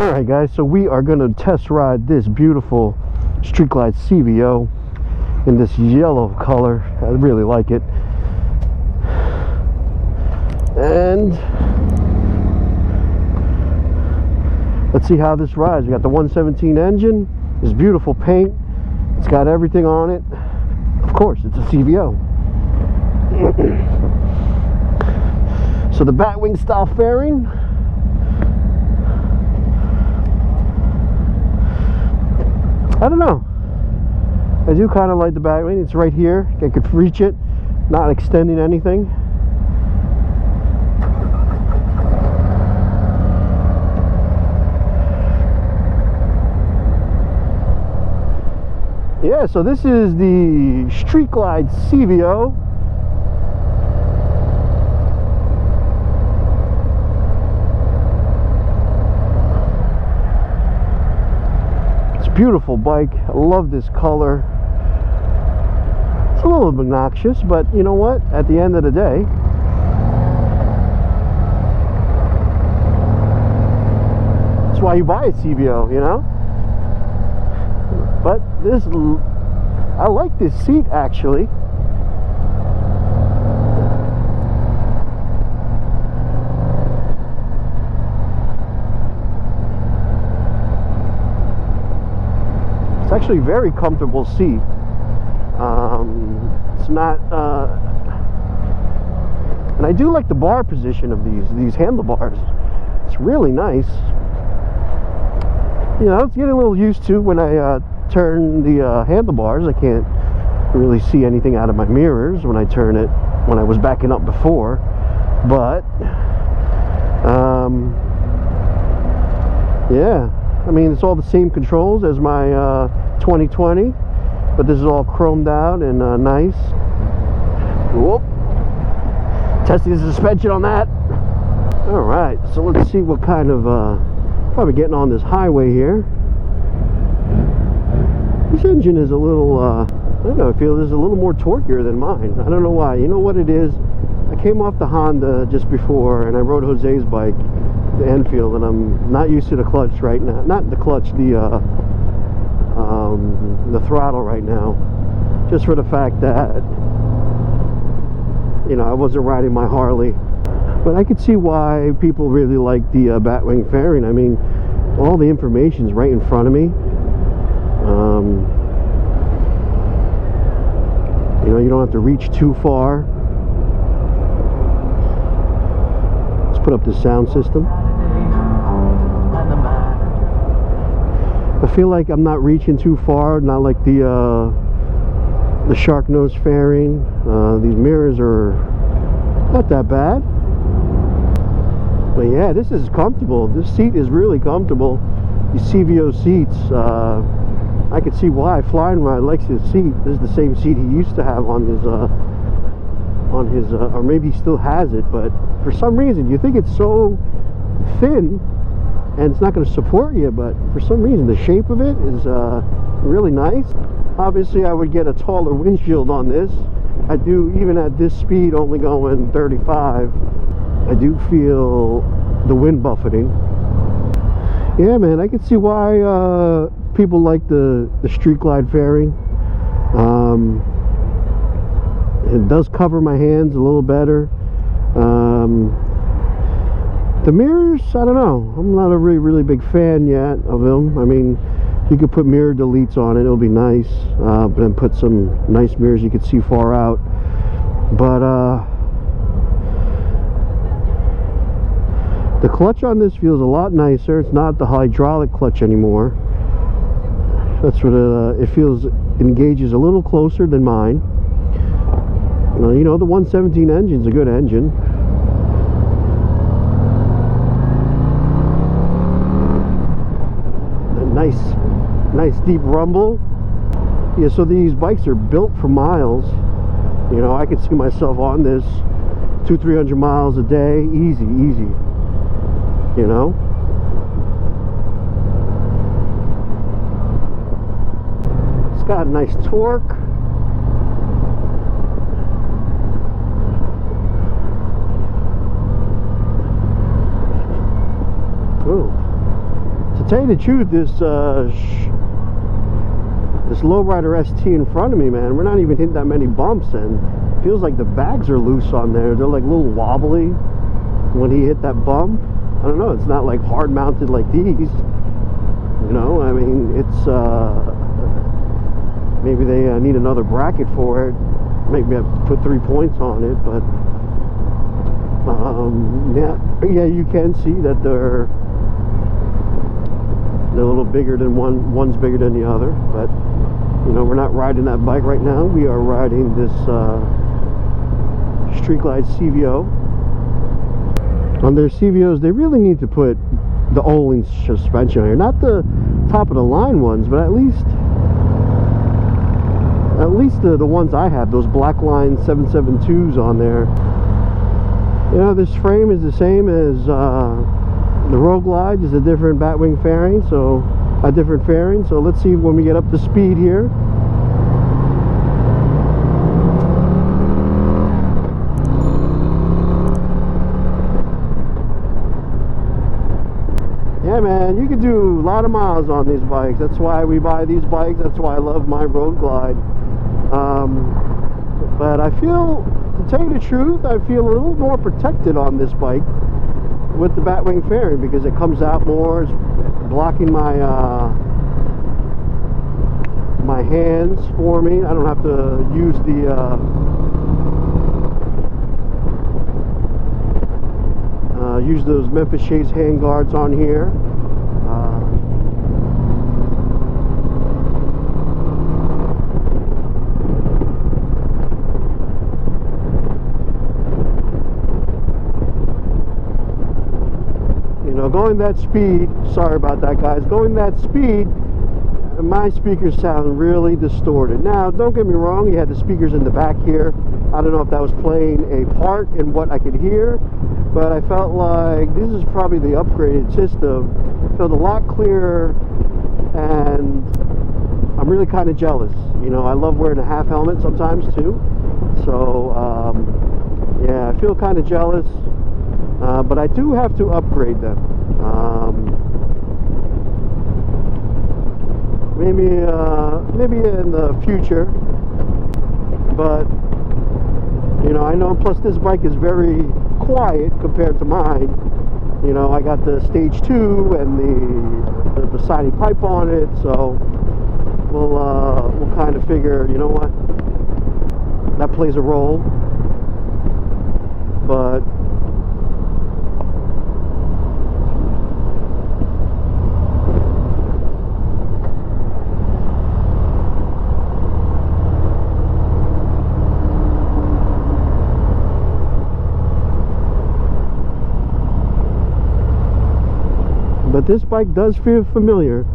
Alright guys, so we are going to test ride this beautiful Street Glide CVO in this yellow color. I really like it. And let's see how this rides. We got the 117 engine, this beautiful paint. It's got everything on it. Of course, it's a CVO. So the batwing style fairing. I don't know. I do kind of like the batwing. It's right here. I could reach it, not extending anything. Yeah, so this is the Street Glide CVO. Beautiful bike. I love this color. It's a little obnoxious, but you know what? At the end of the day, that's why you buy a CVO, you know? But this, I like this seat actually. It's actually a very comfortable seat. It's not, and I do like the bar position of these handlebars. It's really nice. You know, it's getting a little used to when I turn the handlebars. I can't really see anything out of my mirrors when I turn it, when I was backing up before. But, yeah. I mean, it's all the same controls as my 2020, but this is all chromed out and nice. Whoop. Testing the suspension on that. All right, so let's see what kind of, probably getting on this highway here. This engine is a little, I don't know, I feel this is a little more torquier than mine. I don't know why. You know what it is? I came off the Honda just before, and I rode Jose's bike, the Enfield, and I'm not used to the clutch right now. Not the clutch, the throttle right now. Just for the fact that, you know, I wasn't riding my Harley. But I could see why people really like the batwing fairing. I mean, all the information's right in front of me. You know, you don't have to reach too far. Let's put up the sound system. I feel like I'm not reaching too far, not like the shark nose fairing. These mirrors are not that bad. But yeah, this is comfortable. This seat is really comfortable. These CVO seats, I could see why. Flying Ride likes his seat. This is the same seat he used to have on his, or maybe he still has it, but for some reason, you think it's so thin and it's not going to support you, but for some reason, the shape of it is really nice. Obviously, I would get a taller windshield on this. I do, even at this speed, only going 35, I do feel the wind buffeting. Yeah, man, I can see why people like the Street Glide fairing. It does cover my hands a little better. The mirrors, I don't know. I'm not a really big fan yet of them. I mean, you could put mirror deletes on it. It'll be nice. But then put some nice mirrors you could see far out. But the clutch on this feels a lot nicer. It's not the hydraulic clutch anymore. That's what it feels. Engages a little closer than mine. You know, the 117 engine's a good engine. A nice deep rumble. Yeah, so these bikes are built for miles. You know, I could see myself on this 200-300 miles a day, easy. You know, it's got a nice torque. tell you the truth, this lowrider ST in front of me, man, we're not even hitting that many bumps, and it feels like the bags are loose on there. They're like a little wobbly when he hit that bump. I don't know, it's not like hard mounted like these, you know. I mean, it's maybe they need another bracket for it. Maybe I have to put 3 points on it, but yeah, you can see that they're a little bigger than one's bigger than the other. But you know, we're not riding that bike right now. We are riding this Street Glide CVO. On their CVOs, they really need to put the Öhlins suspension on here, not the top of the line ones, but at least the ones I have, those black line 772s on there. You know, this frame is the same as the Road Glide, is a different batwing fairing, so a different fairing. So let's see when we get up to speed here. Yeah, man, you can do a lot of miles on these bikes. That's why we buy these bikes. That's why I love my Road Glide. But I feel, to tell you the truth, I feel a little more protected on this bike with the batwing fairing, because it comes out more. It's blocking my my hands for me. I don't have to use the use those Memphis Shades hand guards on here. You know, going that speed, sorry about that, guys, going that speed, my speakers sound really distorted. Now, don't get me wrong, you had the speakers in the back here. I don't know if that was playing a part in what I could hear, but I felt like this is probably the upgraded system. It felt a lot clearer, and I'm really kind of jealous. You know, I love wearing a half helmet sometimes too. So, yeah, I feel kind of jealous, but I do have to upgrade them. Maybe in the future, but you know, I know. Plus, this bike is very quiet compared to mine. You know, I got the stage 2 and the siding pipe on it, so we'll kind of figure, you know what, that plays a role. But this bike does feel familiar.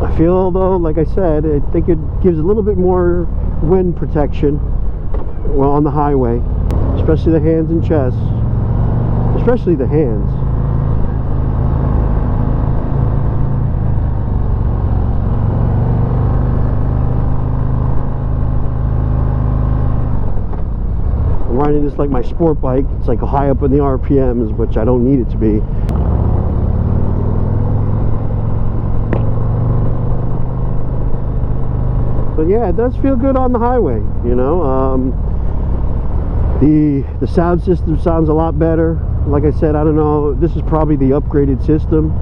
I feel, though, like I said, I think it gives a little bit more wind protection, well, on the highway, especially the hands and chest, especially the hands. I'm riding this like my sport bike. It's like high up in the RPMs, which I don't need it to be. But yeah, it does feel good on the highway, you know. The sound system sounds a lot better. Like I said, I don't know, this is probably the upgraded system.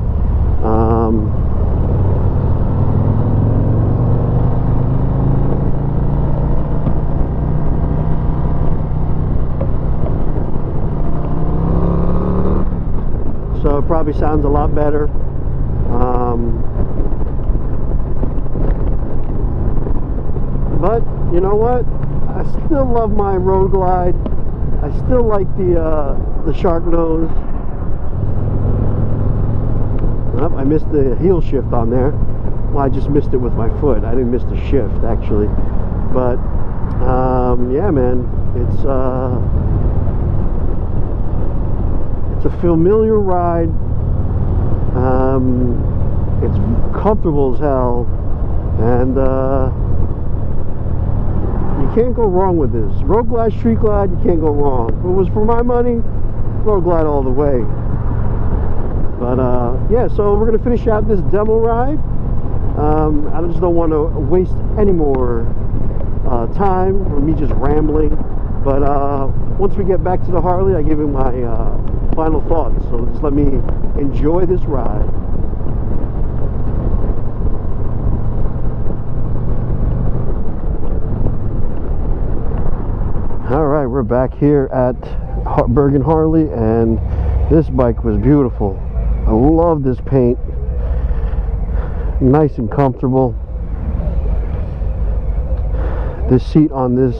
So it probably sounds a lot better. But you know what? I still love my Road Glide. I still like the shark nose. Oh, I missed the heel shift on there. Well, I just missed it with my foot. I didn't miss the shift, actually. But yeah, man, it's a familiar ride. It's comfortable as hell, and you can't go wrong with this. Road Glide, Street Glide, you can't go wrong. If it was for my money, Road Glide all the way. But yeah, so we're gonna finish out this demo ride. I just don't want to waste any more time for me just rambling. But once we get back to the Harley, I give you my final thoughts. So just let me enjoy this ride. All right, we're back here at Bergen Harley, and this bike was beautiful. I love this paint. Nice and comfortable. This seat on this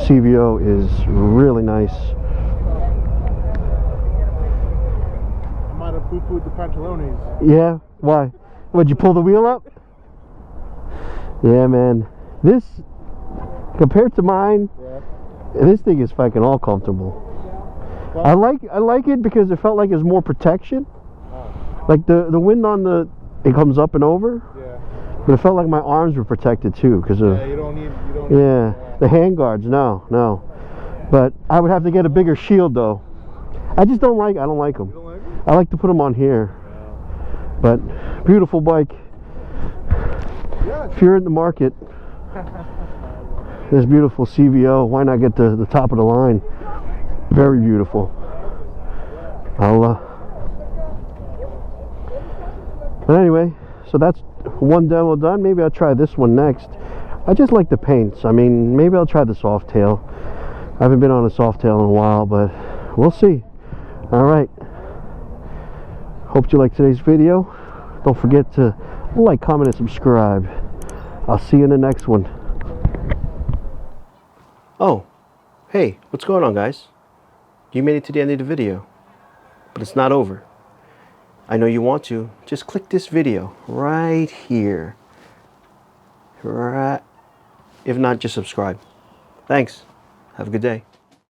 CVO is really nice. I might have poo-pooed the pantalones. Yeah? Why? Would you pull the wheel up? Yeah, man. This, compared to mine, this thing is fucking all comfortable. Well, I like it because it felt like there's more protection. Like the wind on it comes up and over. Yeah. But it felt like my arms were protected too, because of you don't need the hand guards. No. But I would have to get a bigger shield though. I don't like them. You don't like them? I like to put them on here. Yeah. But beautiful bike. Yeah, if you're in the market, this beautiful CVO, why not get the top of the line? Very beautiful. But anyway, so that's one demo done. Maybe I'll try this one next. I just like the paints. I mean, maybe I'll try the Softail. I haven't been on a Softail in a while, but we'll see. All right. Hope you liked today's video. Don't forget to like, comment, and subscribe. I'll see you in the next one. Oh, hey, what's going on, guys? You made it to the end of the video, but it's not over. I know you want to. Just click this video right here. Right. If not, just subscribe. Thanks. Have a good day.